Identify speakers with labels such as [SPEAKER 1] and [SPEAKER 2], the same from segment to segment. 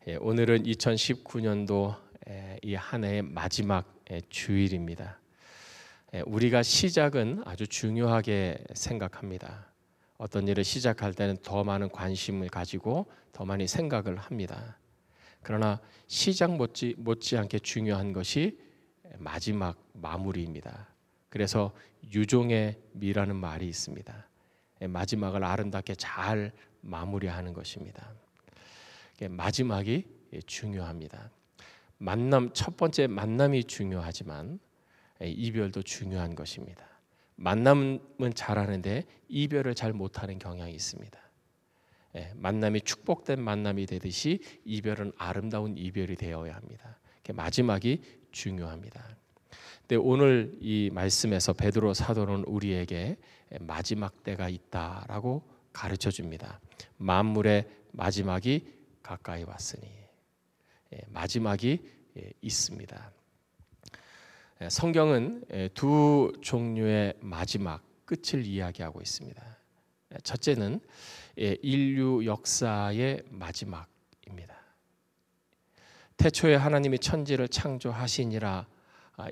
[SPEAKER 1] 오늘은 2019년도 이 한 해의 마지막 주일입니다. 우리가 시작은 아주 중요하게 생각합니다. 어떤 일을 시작할 때는 더 많은 관심을 가지고 더 많이 생각을 합니다. 그러나 시작 못지않게 중요한 것이 마지막 마무리입니다. 그래서 유종의 미라는 말이 있습니다. 마지막을 아름답게 잘 마무리하는 것입니다. 마지막이 중요합니다. 첫 번째 만남이 중요하지만 이별도 중요한 것입니다. 만남은 잘하는데 이별을 잘 못하는 경향이 있습니다. 만남이 축복된 만남이 되듯이 이별은 아름다운 이별이 되어야 합니다. 마지막이 중요합니다. 근데 오늘 이 말씀에서 베드로 사도는 우리에게 마지막 때가 있다라고 가르쳐 줍니다. 만물의 마지막이 가까이 왔으니 마지막이 있습니다. 성경은 두 종류의 마지막 끝을 이야기하고 있습니다. 첫째는 인류 역사의 마지막입니다. 태초에 하나님이 천지를 창조하시니라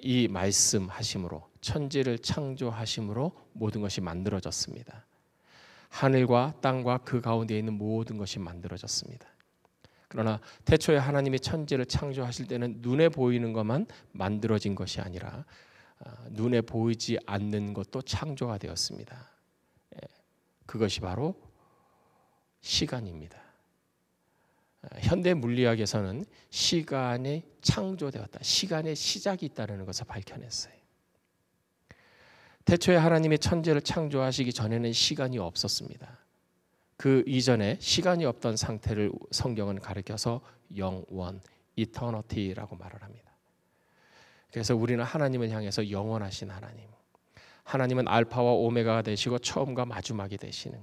[SPEAKER 1] 이 말씀하심으로 천지를 창조하심으로 모든 것이 만들어졌습니다. 하늘과 땅과 그 가운데 있는 모든 것이 만들어졌습니다. 그러나 태초에 하나님이 천지를 창조하실 때는 눈에 보이는 것만 만들어진 것이 아니라 눈에 보이지 않는 것도 창조가 되었습니다. 그것이 바로 시간입니다. 현대 물리학에서는 시간이 창조되었다. 시간의 시작이 있다는 것을 밝혀냈어요. 태초에 하나님이 천지를 창조하시기 전에는 시간이 없었습니다. 그 이전에 시간이 없던 상태를 성경은 가리켜서 영원, eternity라고 말을 합니다. 그래서 우리는 하나님을 향해서 영원하신 하나님, 하나님은 알파와 오메가가 되시고 처음과 마지막이 되시는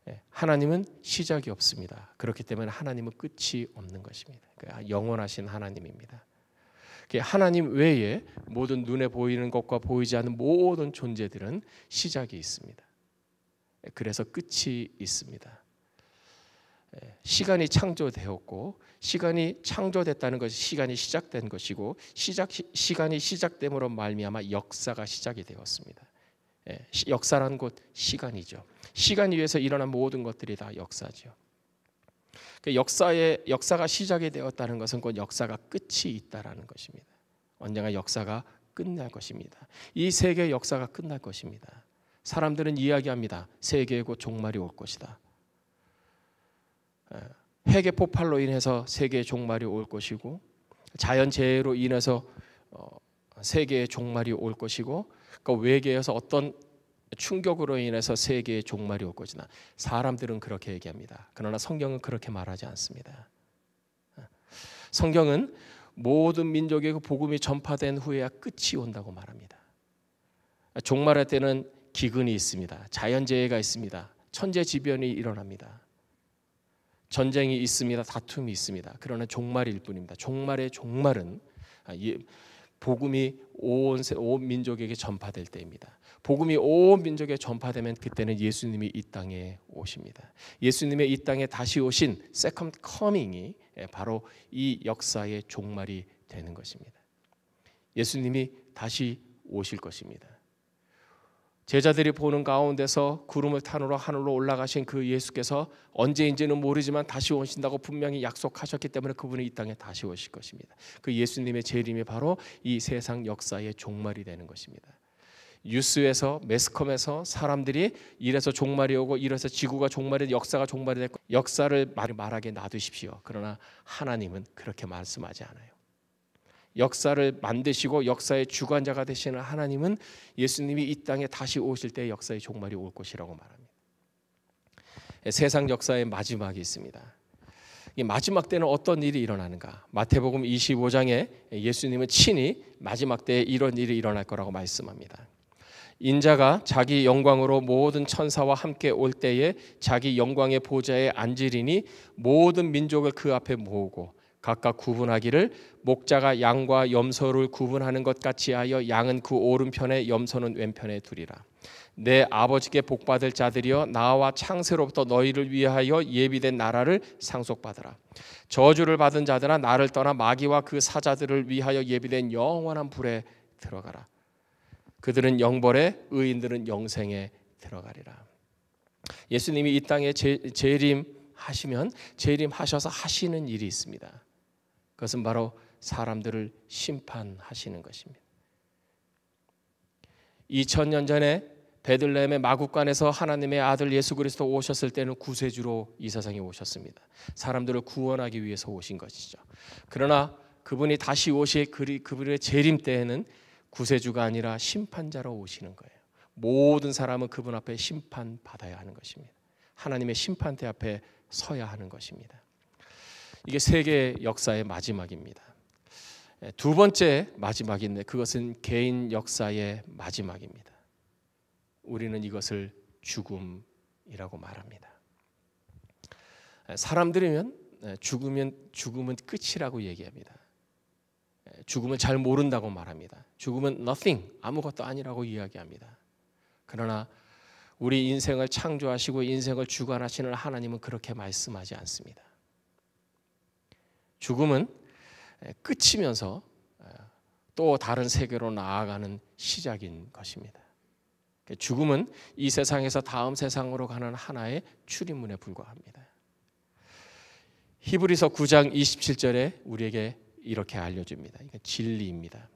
[SPEAKER 1] 거예요. 하나님은 시작이 없습니다. 그렇기 때문에 하나님은 끝이 없는 것입니다. 영원하신 하나님입니다. 하나님 외에 모든 눈에 보이는 것과 보이지 않는 모든 존재들은 시작이 있습니다. 그래서 끝이 있습니다. 시간이 창조되었고 시간이 창조됐다는 것이 시간이 시작된 것이고 시간이 시작됨으로 말미암아 역사가 시작이 되었습니다. 역사란 곧 시간이죠. 시간 위에서 일어난 모든 것들이 다 역사죠. 역사가 시작이 되었다는 것은 곧 역사가 끝이 있다라는 것입니다. 언젠가 역사가 끝날 것입니다. 이 세계의 역사가 끝날 것입니다. 사람들은 이야기합니다. 세계의 곧 종말이 올 것이다. 핵의 폭발로 인해서 세계의 종말이 올 것이고 자연재해로 인해서 세계의 종말이 올 것이고 외계에서 어떤 충격으로 인해서 세계의 종말이 올 것이다. 사람들은 그렇게 얘기합니다. 그러나 성경은 그렇게 말하지 않습니다. 성경은 모든 민족에게 복음이 전파된 후에야 끝이 온다고 말합니다. 종말할 때는 기근이 있습니다. 자연재해가 있습니다. 천재지변이 일어납니다. 전쟁이 있습니다. 다툼이 있습니다. 그러나 종말일 뿐입니다. 종말의 종말은 복음이 온 민족에게 전파될 때입니다. 복음이 온 민족에 전파되면 그때는 예수님이 이 땅에 오십니다. 예수님의 이 땅에 다시 오신 세컨드 커밍이 바로 이 역사의 종말이 되는 것입니다. 예수님이 다시 오실 것입니다. 제자들이 보는 가운데서 구름을 타누러 하늘로 올라가신 그 예수께서 언제인지는 모르지만 다시 오신다고 분명히 약속하셨기 때문에 그분이 이 땅에 다시 오실 것입니다. 그 예수님의 재림이 바로 이 세상 역사의 종말이 되는 것입니다. 뉴스에서 매스컴에서 사람들이 이래서 종말이 오고 이래서 지구가 종말이 되고 역사가 종말이 되고 역사를 말하게 놔두십시오. 그러나 하나님은 그렇게 말씀하지 않아요. 역사를 만드시고 역사의 주관자가 되시는 하나님은 예수님이 이 땅에 다시 오실 때 역사의 종말이 올 것이라고 말합니다. 세상 역사의 마지막이 있습니다. 이 마지막 때는 어떤 일이 일어나는가? 마태복음 25장에 예수님은 친히 마지막 때에 이런 일이 일어날 거라고 말씀합니다. 인자가 자기 영광으로 모든 천사와 함께 올 때에 자기 영광의 보좌에 앉으리니 모든 민족을 그 앞에 모으고 각각 구분하기를 목자가 양과 염소를 구분하는 것 같이 하여 양은 그 오른편에 염소는 왼편에 두리라. 내 아버지께 복받을 자들이여 나와 창세로부터 너희를 위하여 예비된 나라를 상속받으라. 저주를 받은 자들아 나를 떠나 마귀와 그 사자들을 위하여 예비된 영원한 불에 들어가라. 그들은 영벌에 의인들은 영생에 들어가리라. 예수님이 이 땅에 재림하시면 재림하셔서 하시는 일이 있습니다. 그것은 바로 사람들을 심판하시는 것입니다. 2000년 전에 베들레헴의 마국간에서 하나님의 아들 예수 그리스도 오셨을 때는 구세주로 이 세상에 오셨습니다. 사람들을 구원하기 위해서 오신 것이죠. 그러나 그분이 다시 오실 그분의 재림 때에는 구세주가 아니라 심판자로 오시는 거예요. 모든 사람은 그분 앞에 심판받아야 하는 것입니다. 하나님의 심판대 앞에 서야 하는 것입니다. 이게 세계 역사의 마지막입니다. 두 번째 마지막인데 그것은 개인 역사의 마지막입니다. 우리는 이것을 죽음이라고 말합니다. 사람들이면 죽음은 끝이라고 얘기합니다. 죽음을 잘 모른다고 말합니다. 죽음은 nothing, 아무것도 아니라고 이야기합니다. 그러나 우리 인생을 창조하시고 인생을 주관하시는 하나님은 그렇게 말씀하지 않습니다. 죽음은 끝이면서 또 다른 세계로 나아가는 시작인 것입니다. 죽음은 이 세상에서 다음 세상으로 가는 하나의 출입문에 불과합니다. 히브리서 9장 27절에 우리에게 이렇게 알려줍니다. 이게 진리입니다.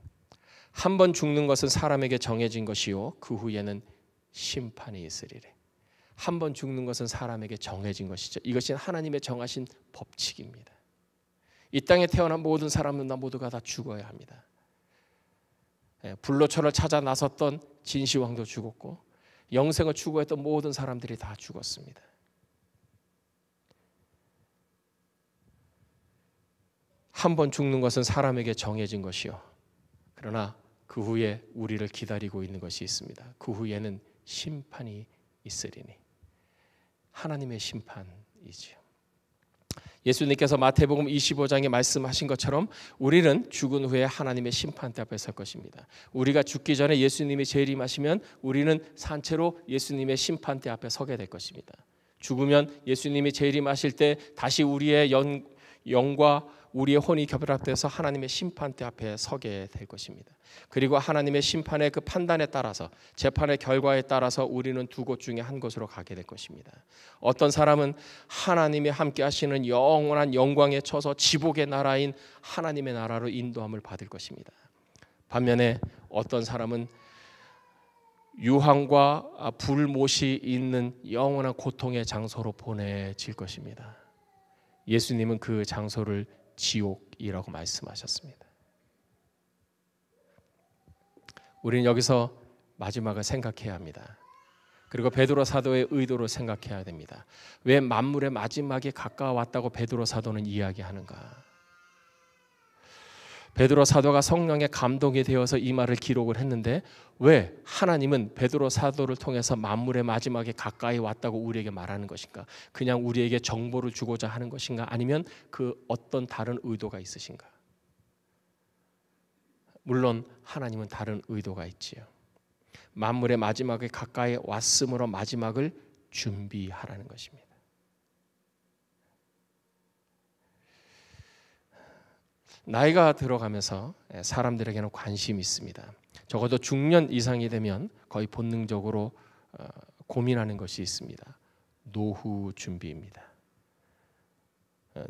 [SPEAKER 1] 한 번 죽는 것은 사람에게 정해진 것이요 그 후에는 심판이 있으리래. 한 번 죽는 것은 사람에게 정해진 것이죠. 이것이 하나님의 정하신 법칙입니다. 이 땅에 태어난 모든 사람은 모두가 다 죽어야 합니다. 불로초를 찾아 나섰던 진시황도 죽었고 영생을 추구했던 모든 사람들이 다 죽었습니다. 한 번 죽는 것은 사람에게 정해진 것이요. 그러나 그 후에 우리를 기다리고 있는 것이 있습니다. 그 후에는 심판이 있으리니. 하나님의 심판이지요. 예수님께서 마태복음 25장에 말씀하신 것처럼 우리는 죽은 후에 하나님의 심판대 앞에 설 것입니다. 우리가 죽기 전에 예수님이 재림하시면 우리는 산채로 예수님의 심판대 앞에 서게 될 것입니다. 죽으면 예수님이 재림하실 때 다시 우리의 영과 우리의 혼이 결합돼서 하나님의 심판대 앞에 서게 될 것입니다. 그리고 하나님의 심판의 그 판단에 따라서 재판의 결과에 따라서 우리는 두 곳 중에 한 곳으로 가게 될 것입니다. 어떤 사람은 하나님이 함께 하시는 영원한 영광에 쳐서 지복의 나라인 하나님의 나라로 인도함을 받을 것입니다. 반면에 어떤 사람은 유황과 불못이 있는 영원한 고통의 장소로 보내질 것입니다. 예수님은 그 장소를 지옥이라고 말씀하셨습니다. 우리는 여기서 마지막을 생각해야 합니다. 그리고 베드로 사도의 의도를 생각해야 됩니다. 왜 만물의 마지막에 가까워왔다고 베드로 사도는 이야기하는가? 베드로 사도가 성령의 감동이 되어서 이 말을 기록을 했는데 왜 하나님은 베드로 사도를 통해서 만물의 마지막에 가까이 왔다고 우리에게 말하는 것인가? 그냥 우리에게 정보를 주고자 하는 것인가? 아니면 그 어떤 다른 의도가 있으신가? 물론 하나님은 다른 의도가 있지요. 만물의 마지막에 가까이 왔으므로 마지막을 준비하라는 것입니다. 나이가 들어가면서 사람들에게는 관심이 있습니다. 적어도 중년 이상이 되면 거의 본능적으로 고민하는 것이 있습니다. 노후 준비입니다.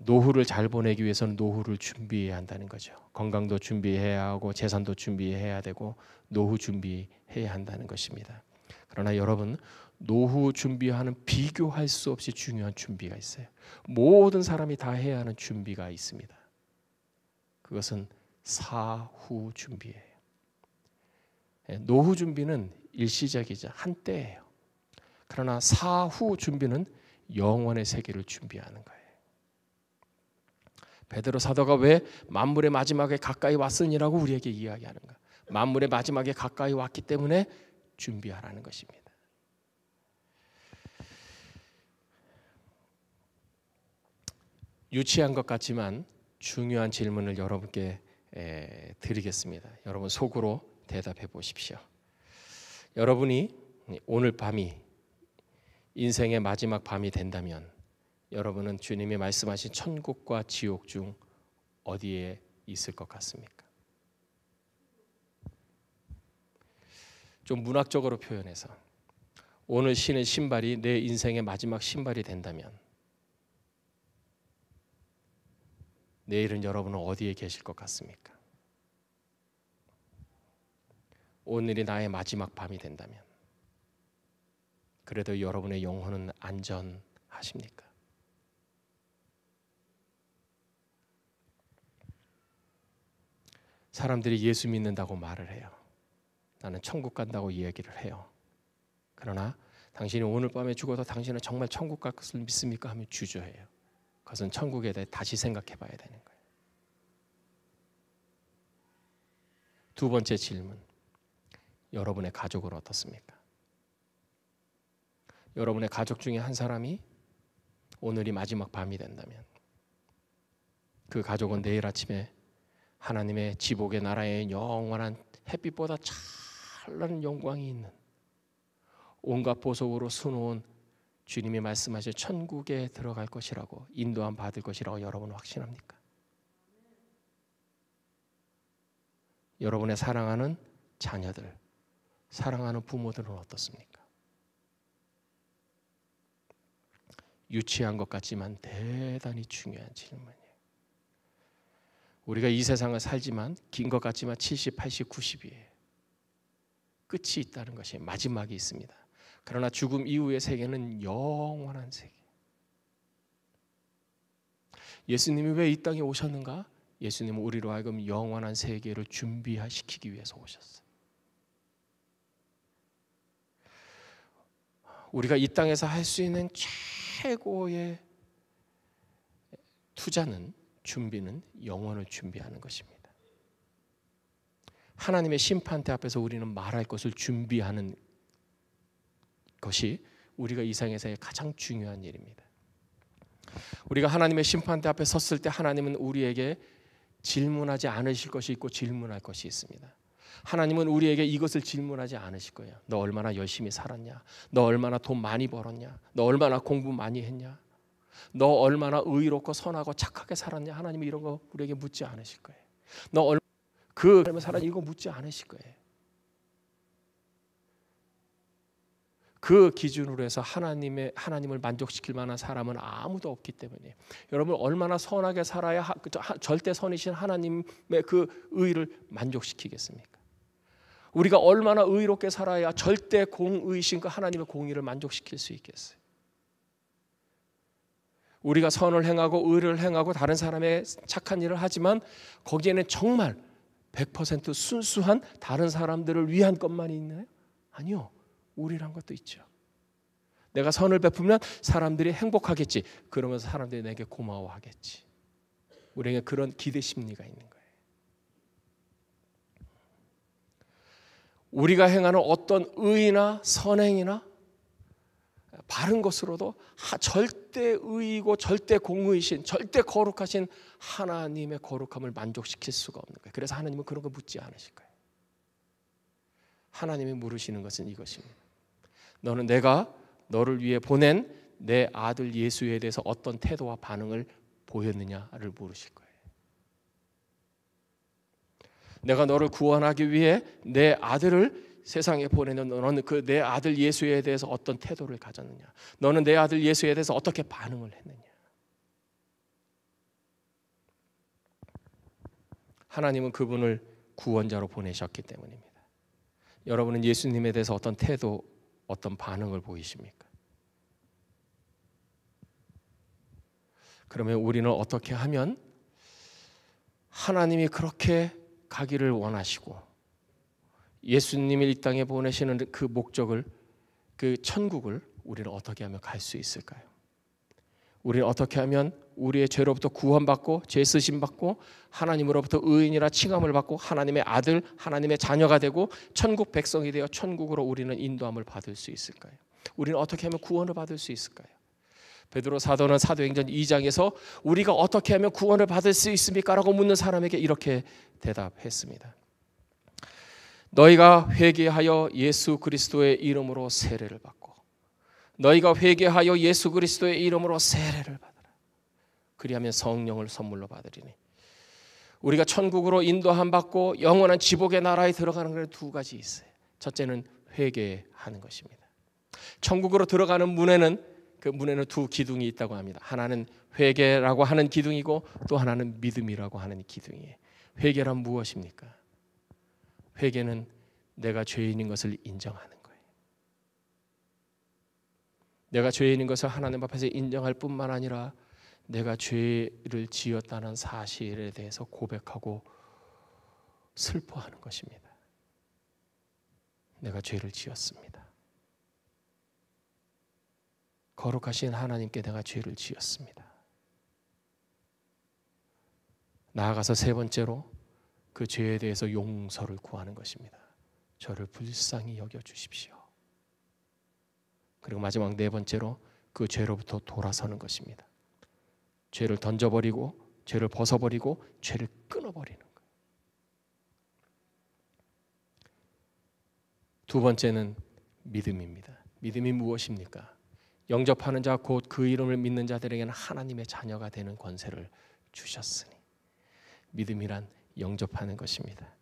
[SPEAKER 1] 노후를 잘 보내기 위해서는 노후를 준비해야 한다는 거죠. 건강도 준비해야 하고 재산도 준비해야 되고 노후 준비해야 한다는 것입니다. 그러나 여러분, 노후 준비하는 비교할 수 없이 중요한 준비가 있어요. 모든 사람이 다 해야 하는 준비가 있습니다. 그것은 사후 준비예요. 노후 준비는 일시적이죠. 한때예요. 그러나 사후 준비는 영원의 세계를 준비하는 거예요. 베드로 사도가 왜 만물의 마지막에 가까이 왔으니라고 우리에게 이야기하는가? 만물의 마지막에 가까이 왔기 때문에 준비하라는 것입니다. 유치한 것 같지만 중요한 질문을 여러분께 드리겠습니다. 여러분 속으로 대답해 보십시오. 여러분이 오늘 밤이 인생의 마지막 밤이 된다면 여러분은 주님이 말씀하신 천국과 지옥 중 어디에 있을 것 같습니까? 좀 문학적으로 표현해서 오늘 신은 신발이 내 인생의 마지막 신발이 된다면 내일은 여러분은 어디에 계실 것 같습니까? 오늘이 나의 마지막 밤이 된다면 그래도 여러분의 영혼은 안전하십니까? 사람들이 예수 믿는다고 말을 해요. 나는 천국 간다고 이야기를 해요. 그러나 당신이 오늘 밤에 죽어도 당신은 정말 천국 갈 것을 믿습니까? 하면 주저해요. 그것은 천국에 대해 다시 생각해 봐야 되는 거예요. 두 번째 질문. 여러분의 가족은 어떻습니까? 여러분의 가족 중에 한 사람이 오늘이 마지막 밤이 된다면 그 가족은 내일 아침에 하나님의 지복의 나라의 영원한 햇빛보다 찬란한 영광이 있는 온갖 보석으로 수놓은 주님이 말씀하신 천국에 들어갈 것이라고 인도함 받을 것이라고 여러분은 확신합니까? 여러분의 사랑하는 자녀들, 사랑하는 부모들은 어떻습니까? 유치한 것 같지만 대단히 중요한 질문이에요. 우리가 이 세상을 살지만 긴 것 같지만 70, 80, 90이에요. 끝이 있다는 것이 마지막이 있습니다. 그러나 죽음 이후의 세계는 영원한 세계. 예수님이 왜 이 땅에 오셨는가? 예수님은 우리로 하여금 영원한 세계를 준비시키기 위해서 오셨어요. 우리가 이 땅에서 할 수 있는 최고의 투자는 준비는 영원을 준비하는 것입니다. 하나님의 심판대 앞에서 우리는 말할 것을 준비하는 것이 우리가 이 세상에서의 가장 중요한 일입니다. 우리가 하나님의 심판대 앞에 섰을 때 하나님은 우리에게 질문하지 않으실 것이 있고 질문할 것이 있습니다. 하나님은 우리에게 이것을 질문하지 않으실 거예요. 너 얼마나 열심히 살았냐? 너 얼마나 돈 많이 벌었냐? 너 얼마나 공부 많이 했냐? 너 얼마나 의롭고 선하고 착하게 살았냐? 하나님이 이런 거 우리에게 묻지 않으실 거예요. 너 얼마나 그러면 살았냐? 이거 묻지 않으실 거예요. 그 기준으로 해서 하나님을 만족시킬 만한 사람은 아무도 없기 때문에 여러분 얼마나 선하게 살아야 절대 선이신 하나님의 그 의를 만족시키겠습니까? 우리가 얼마나 의롭게 살아야 절대 공의신 그 하나님의 공의를 만족시킬 수 있겠어요? 우리가 선을 행하고 의를 행하고 다른 사람의 착한 일을 하지만 거기에는 정말 100% 순수한 다른 사람들을 위한 것만이 있나요? 아니요. 우리란 것도 있죠. 내가 선을 베풀면 사람들이 행복하겠지. 그러면서 사람들이 내게 고마워하겠지. 우리에게 그런 기대 심리가 있는 거예요. 우리가 행하는 어떤 의나 선행이나 바른 것으로도 절대 의이고 절대 공의신 절대 거룩하신 하나님의 거룩함을 만족시킬 수가 없는 거예요. 그래서 하나님은 그런 거 묻지 않으실 거예요. 하나님이 물으시는 것은 이것입니다. 너는 내가 너를 위해 보낸 내 아들 예수에 대해서 어떤 태도와 반응을 보였느냐를 물으실 거예요. 내가 너를 구원하기 위해 내 아들을 세상에 보내는 너는 그 내 아들 예수에 대해서 어떤 태도를 가졌느냐? 너는 내 아들 예수에 대해서 어떻게 반응을 했느냐? 하나님은 그분을 구원자로 보내셨기 때문입니다. 여러분은 예수님에 대해서 어떤 태도, 어떤 반응을 보이십니까? 그러면 우리는 어떻게 하면 하나님이 그렇게 가기를 원하시고 예수님을 이 땅에 보내시는 그 목적을, 그 천국을 우리는 어떻게 하면 갈 수 있을까요? 우리는 어떻게 하면 우리의 죄로부터 구원받고 죄 쓰심 받고 하나님으로부터 의인이라 칭함을 받고 하나님의 아들, 하나님의 자녀가 되고 천국 백성이 되어 천국으로 우리는 인도함을 받을 수 있을까요? 우리는 어떻게 하면 구원을 받을 수 있을까요? 베드로 사도는 사도행전 2장에서 우리가 어떻게 하면 구원을 받을 수 있습니까? 라고 묻는 사람에게 이렇게 대답했습니다. 너희가 회개하여 예수 그리스도의 이름으로 세례를 받고 너희가 회개하여 예수 그리스도의 이름으로 세례를 받으라. 그리하면 성령을 선물로 받으리니. 우리가 천국으로 인도함 받고 영원한 지복의 나라에 들어가는 건 두 가지 있어요. 첫째는 회개하는 것입니다. 천국으로 들어가는 문에는 그 문에는 두 기둥이 있다고 합니다. 하나는 회개라고 하는 기둥이고 또 하나는 믿음이라고 하는 기둥이에요. 회개란 무엇입니까? 회개는 내가 죄인인 것을 인정하는 거예요. 내가 죄인인 것을 하나님 앞에서 인정할 뿐만 아니라 내가 죄를 지었다는 사실에 대해서 고백하고 슬퍼하는 것입니다. 내가 죄를 지었습니다. 거룩하신 하나님께 내가 죄를 지었습니다. 나아가서 세 번째로 그 죄에 대해서 용서를 구하는 것입니다. 저를 불쌍히 여겨 주십시오. 그리고 마지막 네 번째로 그 죄로부터 돌아서는 것입니다. 죄를 던져버리고 죄를 벗어버리고 죄를 끊어버리는 거예요. 두 번째는 믿음입니다. 믿음이 무엇입니까? 영접하는 자 곧 그 이름을 믿는 자들에게는 하나님의 자녀가 되는 권세를 주셨으니. 믿음이란 영접하는 것입니다.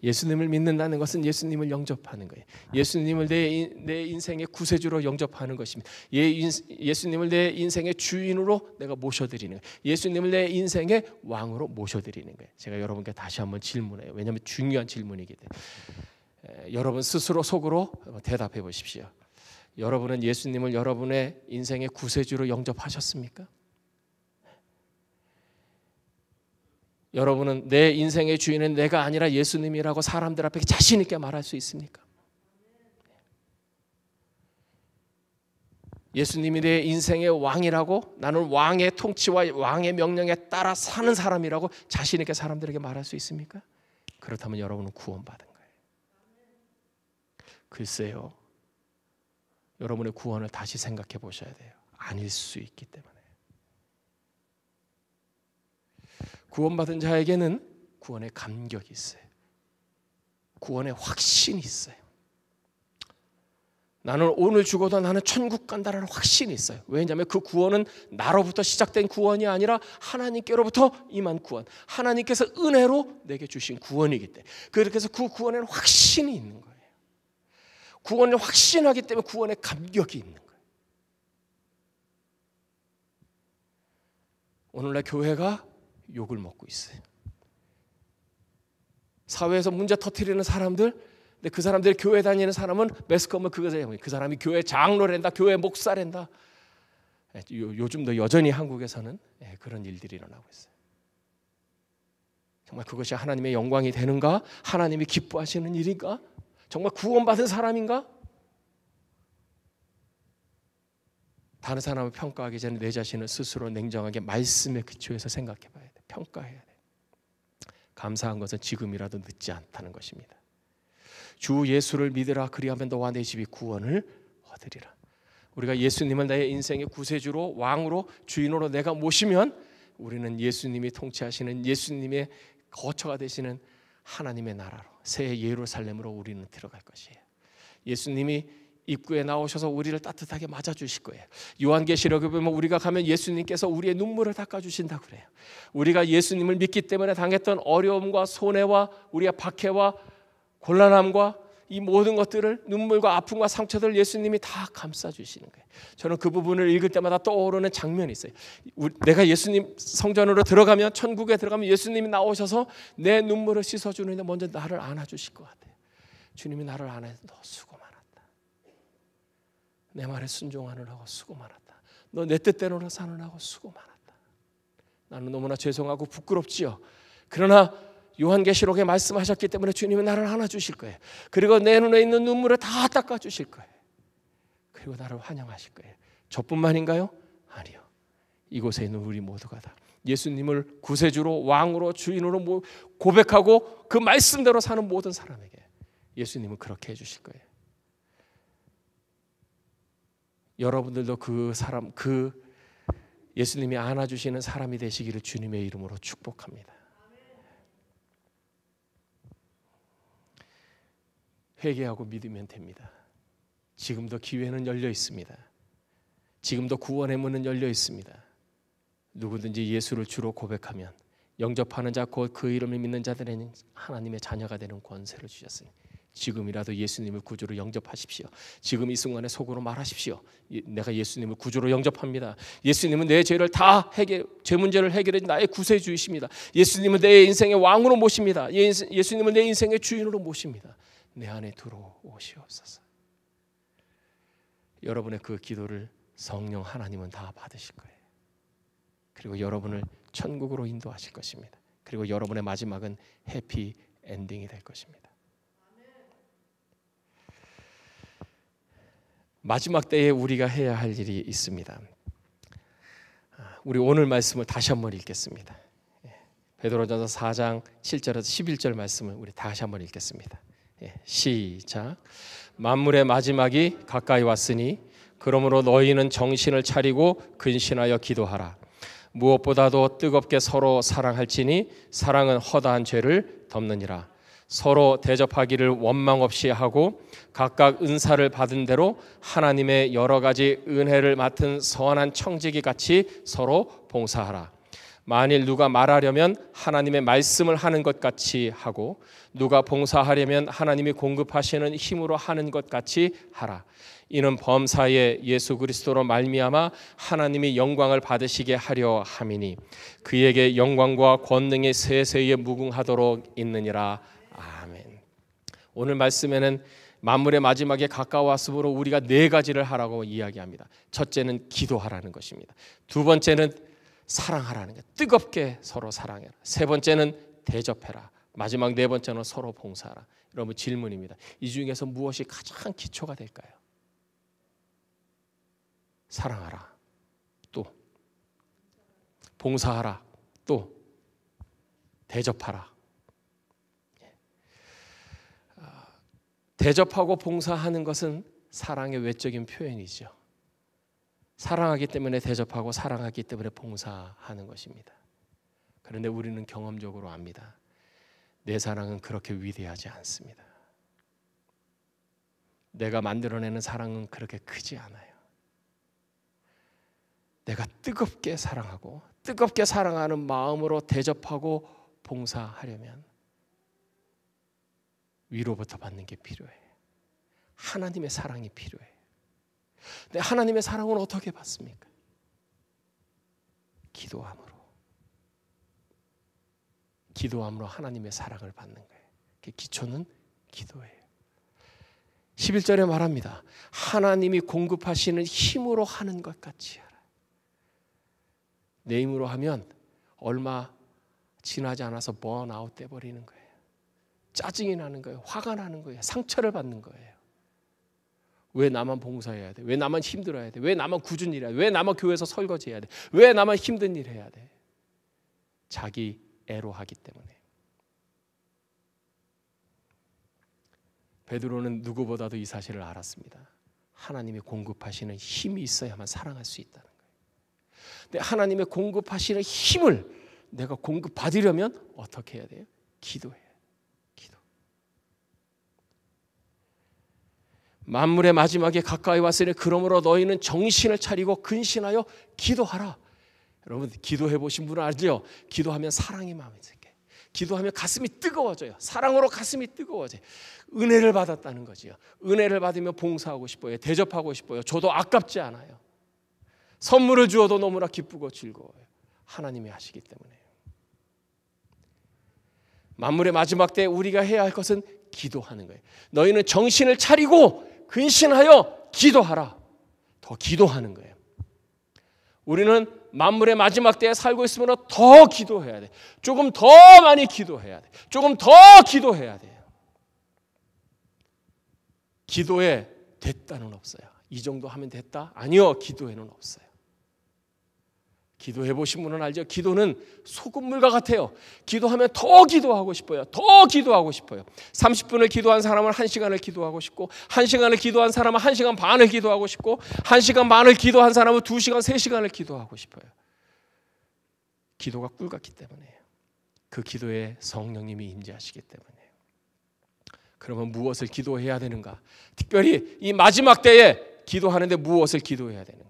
[SPEAKER 1] 예수님을 믿는다는 것은 예수님을 영접하는 거예요. 예수님을 내 인생의 구세주로 영접하는 것입니다. 예수님을 내 인생의 주인으로 내가 모셔드리는 거예요. 예수님을 내 인생의 왕으로 모셔드리는 거예요. 제가 여러분께 다시 한번 질문해요. 왜냐하면 중요한 질문이기 때문에. 여러분 스스로 속으로 대답해 보십시오. 여러분은 예수님을 여러분의 인생의 구세주로 영접하셨습니까? 여러분은 내 인생의 주인은 내가 아니라 예수님이라고 사람들 앞에 자신 있게 말할 수 있습니까? 예수님이 내 인생의 왕이라고, 나는 왕의 통치와 왕의 명령에 따라 사는 사람이라고 자신 있게 사람들에게 말할 수 있습니까? 그렇다면 여러분은 구원받은 거예요. 글쎄요, 여러분의 구원을 다시 생각해 보셔야 돼요. 아닐 수 있기 때문에. 구원받은 자에게는 구원의 감격이 있어요. 구원의 확신이 있어요. 나는 오늘 죽어도 나는 천국 간다라는 확신이 있어요. 왜냐하면 그 구원은 나로부터 시작된 구원이 아니라 하나님께로부터 임한 구원, 하나님께서 은혜로 내게 주신 구원이기 때문에, 그렇게 해서 그 구원에는 확신이 있는 거예요. 구원을 확신하기 때문에 구원의 감격이 있는 거예요. 오늘날 교회가 욕을 먹고 있어요. 사회에서 문제 터뜨리는 사람들, 근데 그 사람들이 교회 다니는 사람은 매스컴은 그거잖아요. 그 사람이 교회 장로랜다, 교회 목사랜다. 요즘도 여전히 한국에서는 그런 일들이 일어나고 있어요. 정말 그것이 하나님의 영광이 되는가? 하나님이 기뻐하시는 일인가? 정말 구원받은 사람인가? 다른 사람을 평가하기 전에 내 자신을 스스로 냉정하게 말씀에 기초해서 생각해 봐야 돼. 평가해야 돼. 감사한 것은 지금이라도 늦지 않다는 것입니다. 주 예수를 믿으라. 그리하면 너와 내 집이 구원을 얻으리라. 우리가 예수님을 내 인생의 구세주로, 왕으로, 주인으로 내가 모시면 우리는 예수님이 통치하시는, 예수님의 거처가 되시는 하나님의 나라로, 새 예루살렘으로 우리는 들어갈 것이에요. 예수님이 입구에 나오셔서 우리를 따뜻하게 맞아주실 거예요. 요한계시록에 보면 우리가 가면 예수님께서 우리의 눈물을 닦아주신다고 그래요. 우리가 예수님을 믿기 때문에 당했던 어려움과 손해와 우리의 박해와 곤란함과 이 모든 것들을, 눈물과 아픔과 상처들을 예수님이 다 감싸주시는 거예요. 저는 그 부분을 읽을 때마다 떠오르는 장면이 있어요. 내가 예수님 성전으로 들어가면, 천국에 들어가면 예수님이 나오셔서 내 눈물을 씻어주는데 먼저 나를 안아주실 것 같아요. 주님이 나를 안아서 너 수고 많았다. 내 말에 순종하느라고 수고 많았다. 너 내 뜻대로 사느라고 수고 많았다. 나는 너무나 죄송하고 부끄럽지요. 그러나 요한계시록에 말씀하셨기 때문에 주님은 나를 안아주실 거예요. 그리고 내 눈에 있는 눈물을 다 닦아주실 거예요. 그리고 나를 환영하실 거예요. 저뿐만인가요? 아니요. 이곳에 있는 우리 모두가 다 예수님을 구세주로, 왕으로, 주인으로 고백하고 그 말씀대로 사는 모든 사람에게 예수님은 그렇게 해주실 거예요. 여러분들도 그 사람, 그 예수님이 안아주시는 사람이 되시기를 주님의 이름으로 축복합니다. 회개하고 믿으면 됩니다. 지금도 기회는 열려 있습니다. 지금도 구원의 문은 열려 있습니다. 누구든지 예수를 주로 고백하면 영접하는 자 곧 그 이름을 믿는 자들에는 하나님의 자녀가 되는 권세를 주셨으니 지금이라도 예수님을 구주로 영접하십시오. 지금 이 순간에 속으로 말하십시오. 내가 예수님을 구주로 영접합니다. 예수님은 내 죄를 다 죄 문제를 해결해 나의 구세주이십니다. 예수님은 내 인생의 왕으로 모십니다. 예수님은 내 인생의 주인으로 모십니다. 내 안에 들어오시옵소서. 여러분의 그 기도를 성령 하나님은 다 받으실 거예요. 그리고 여러분을 천국으로 인도하실 것입니다. 그리고 여러분의 마지막은 해피 엔딩이 될 것입니다. 마지막 때에 우리가 해야 할 일이 있습니다. 우리 오늘 말씀을 다시 한번 읽겠습니다. 베드로전서 4장 7절에서 11절 말씀을 우리 다시 한번 읽겠습니다. 시작. 만물의 마지막이 가까이 왔으니 그러므로 너희는 정신을 차리고 근신하여 기도하라. 무엇보다도 뜨겁게 서로 사랑할지니 사랑은 허다한 죄를 덮느니라. 서로 대접하기를 원망 없이 하고 각각 은사를 받은 대로 하나님의 여러 가지 은혜를 맡은 선한 청지기 같이 서로 봉사하라. 만일 누가 말하려면 하나님의 말씀을 하는 것 같이 하고 누가 봉사하려면 하나님이 공급하시는 힘으로 하는 것 같이 하라. 이는 범사에 예수 그리스도로 말미암아 하나님이 영광을 받으시게 하려 함이니 그에게 영광과 권능이 세세에 무궁하도록 있느니라. 아멘. 오늘 말씀에는 만물의 마지막에 가까웠으므로 우리가 네 가지를 하라고 이야기합니다. 첫째는 기도하라는 것입니다. 두 번째는 사랑하라는 것, 뜨겁게 서로 사랑해라. 세 번째는 대접해라. 마지막 네 번째는 서로 봉사하라. 여러분 질문입니다. 이 중에서 무엇이 가장 기초가 될까요? 사랑하라, 또 봉사하라, 또 대접하라. 대접하고 봉사하는 것은 사랑의 외적인 표현이죠. 사랑하기 때문에 대접하고 사랑하기 때문에 봉사하는 것입니다. 그런데 우리는 경험적으로 압니다. 내 사랑은 그렇게 위대하지 않습니다. 내가 만들어내는 사랑은 그렇게 크지 않아요. 내가 뜨겁게 사랑하고 뜨겁게 사랑하는 마음으로 대접하고 봉사하려면 위로부터 받는 게 필요해. 하나님의 사랑이 필요해. 근데 하나님의 사랑은 어떻게 받습니까? 기도함으로. 기도함으로 하나님의 사랑을 받는 거예요. 그 기초는 기도예요. 11절에 말합니다. 하나님이 공급하시는 힘으로 하는 것 같이 하라. 내 힘으로 하면 얼마 지나지 않아서 번아웃 돼버리는 거예요. 짜증이 나는 거예요. 화가 나는 거예요. 상처를 받는 거예요. 왜 나만 봉사해야 돼? 왜 나만 힘들어야 돼? 왜 나만 굳은 일 해야 돼? 왜 나만 교회에서 설거지해야 돼? 왜 나만 힘든 일 해야 돼? 자기 애로하기 때문에. 베드로는 누구보다도 이 사실을 알았습니다. 하나님이 공급하시는 힘이 있어야만 사랑할 수 있다는 거예요. 근데 하나님의 공급하시는 힘을 내가 공급받으려면 어떻게 해야 돼요? 기도해야 돼요. 기도. 만물의 마지막에 가까이 왔으니 그러므로 너희는 정신을 차리고 근신하여 기도하라. 여러분 기도해 보신 분은 알죠? 기도하면 사랑이 마음에 들게. 기도하면 가슴이 뜨거워져요. 사랑으로 가슴이 뜨거워져요. 은혜를 받았다는 거지요. 은혜를 받으면 봉사하고 싶어요. 대접하고 싶어요. 줘도 아깝지 않아요. 선물을 주어도 너무나 기쁘고 즐거워요. 하나님이 하시기 때문에. 만물의 마지막 때 우리가 해야 할 것은 기도하는 거예요. 너희는 정신을 차리고 근신하여 기도하라. 더 기도하는 거예요. 우리는 만물의 마지막 때에 살고 있으면 더 기도해야 돼. 조금 더 많이 기도해야 돼. 조금 더 기도해야 돼요. 기도에 됐다는 없어요. 이 정도 하면 됐다? 아니요. 기도에는 없어요. 기도해 보신 분은 알죠? 기도는 소금물과 같아요. 기도하면 더 기도하고 싶어요. 더 기도하고 싶어요. 30분을 기도한 사람은 1시간을 기도하고 싶고 1시간을 기도한 사람은 1시간 반을 기도하고 싶고 1시간 반을 기도한 사람은 2시간, 3시간을 기도하고 싶어요. 기도가 꿀 같기 때문에요. 그 기도에 성령님이 임재하시기 때문에요. 그러면 무엇을 기도해야 되는가? 특별히 이 마지막 때에 기도하는데 무엇을 기도해야 되는가?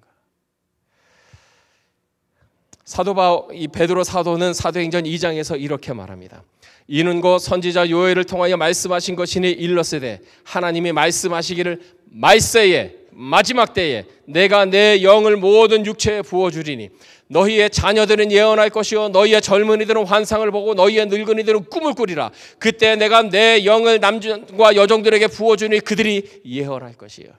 [SPEAKER 1] 이 베드로 사도는 사도행전 2장에서 이렇게 말합니다. 이는 곧 선지자 요엘을 통하여 말씀하신 것이니 일렀으되 하나님이 말씀하시기를 말세에 마지막 때에 내가 내 영을 모든 육체에 부어주리니 너희의 자녀들은 예언할 것이요 너희의 젊은이들은 환상을 보고 너희의 늙은이들은 꿈을 꾸리라. 그때 내가 내 영을 남자와 여종들에게 부어주니 그들이 예언할 것이요.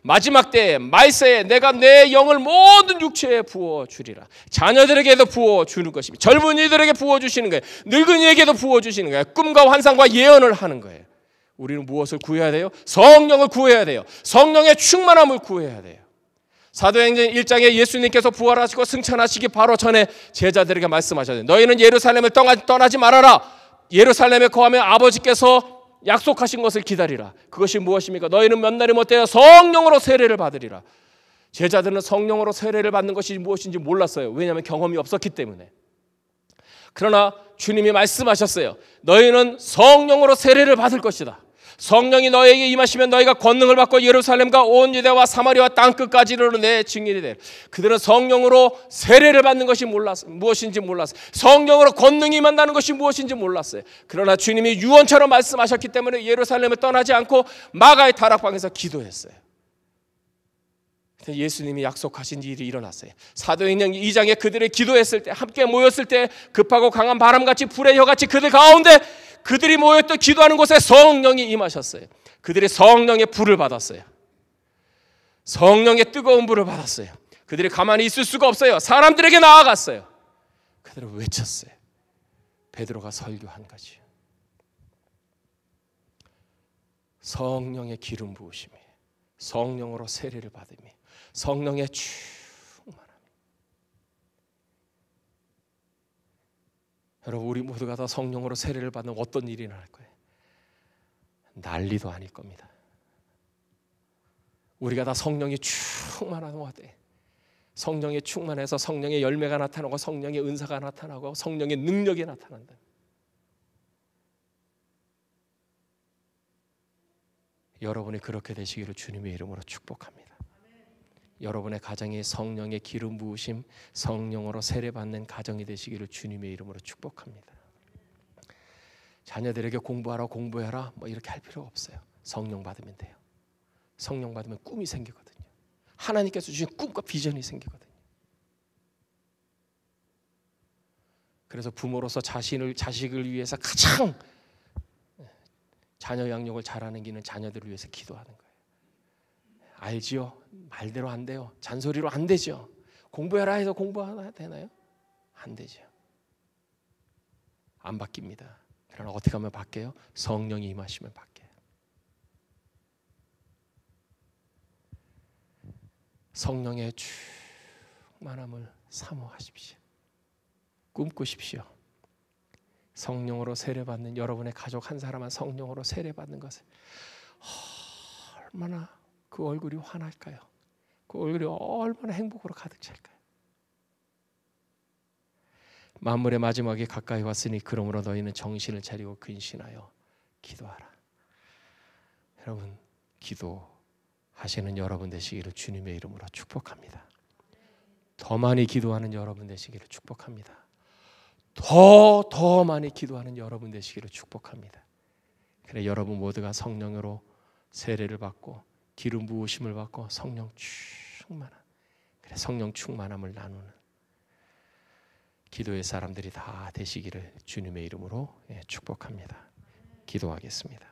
[SPEAKER 1] 마지막 때에 말세에 내가 내 영을 모든 육체에 부어주리라. 자녀들에게도 부어주는 것입니다. 젊은이들에게 부어주시는 거예요. 늙은이에게도 부어주시는 거예요. 꿈과 환상과 예언을 하는 거예요. 우리는 무엇을 구해야 돼요? 성령을 구해야 돼요. 성령의 충만함을 구해야 돼요. 사도행전 1장에 예수님께서 부활하시고 승천하시기 바로 전에 제자들에게 말씀하셨어요. 너희는 예루살렘을 떠나지 말아라. 예루살렘에 거하며 아버지께서 약속하신 것을 기다리라. 그것이 무엇입니까? 너희는 몇 날이 못되어 성령으로 세례를 받으리라. 제자들은 성령으로 세례를 받는 것이 무엇인지 몰랐어요. 왜냐하면 경험이 없었기 때문에. 그러나 주님이 말씀하셨어요. 너희는 성령으로 세례를 받을 것이다. 성령이 너에게 임하시면 너희가 권능을 받고 예루살렘과 온 유대와 사마리아 땅끝까지 이르러 내 증인이 되리라. 그들은 성령으로 세례를 받는 것이 무엇인지 몰랐어요. 성령으로 권능이 임한다는 것이 무엇인지 몰랐어요. 그러나 주님이 유언처럼 말씀하셨기 때문에 예루살렘을 떠나지 않고 마가의 다락방에서 기도했어요. 예수님이 약속하신 일이 일어났어요. 사도행전 2장에 그들이 기도했을 때, 함께 모였을 때 급하고 강한 바람같이 불의 혀같이 그들 가운데 그들이 모였던 기도하는 곳에 성령이 임하셨어요. 그들이 성령의 불을 받았어요. 성령의 뜨거운 불을 받았어요. 그들이 가만히 있을 수가 없어요. 사람들에게 나아갔어요. 그들은 외쳤어요. 베드로가 설교한 거지. 성령의 기름 부으심이, 성령으로 세례를 받음이, 성령의 충만함이. 여러분, 우리 모두가 다 성령으로 세례를 받는 어떤 일이 날 거예요? 난리도 아닐 겁니다. 우리가 다 성령이 충만한 것 같아요. 성령이 충만해서 성령의 열매가 나타나고 성령의 은사가 나타나고 성령의 능력이 나타난다. 여러분이 그렇게 되시기를 주님의 이름으로 축복합니다. 여러분의 가정이 성령의 기름 부으심, 성령으로 세례받는 가정이 되시기를 주님의 이름으로 축복합니다. 자녀들에게 공부해라 뭐 이렇게 할 필요가 없어요. 성령 받으면 돼요. 성령 받으면 꿈이 생기거든요. 하나님께서 주신 꿈과 비전이 생기거든요. 그래서 부모로서 자식을 위해서 가장 자녀 양육을 잘하는 길은 자녀들을 위해서 기도하는 거예요. 알지요? 말대로 안 돼요. 잔소리로 안 되죠. 공부해라 해서 공부하나 되나요? 안 되죠. 안 바뀝니다. 그러나 어떻게 하면 바뀌어요? 성령이 임하시면 바뀌어요. 성령의 충만함을 사모하십시오. 꿈꾸십시오. 성령으로 세례받는 여러분의 가족 한 사람한 성령으로 세례받는 것을 얼마나 그 얼굴이 환할까요? 그 얼굴이 얼마나 행복으로 가득 찰까요? 만물의 마지막이 가까이 왔으니 그러므로 너희는 정신을 차리고 근신하여 기도하라. 여러분, 기도하시는 여러분 되시기를 주님의 이름으로 축복합니다. 더 많이 기도하는 여러분 되시기를 축복합니다. 더 많이 기도하는 여러분 되시기를 축복합니다. 그래, 여러분 모두가 성령으로 세례를 받고 기름 부으심을 받고 성령 충만함을 나누는 기도의 사람들이 다 되시기를 주님의 이름으로 축복합니다. 기도하겠습니다.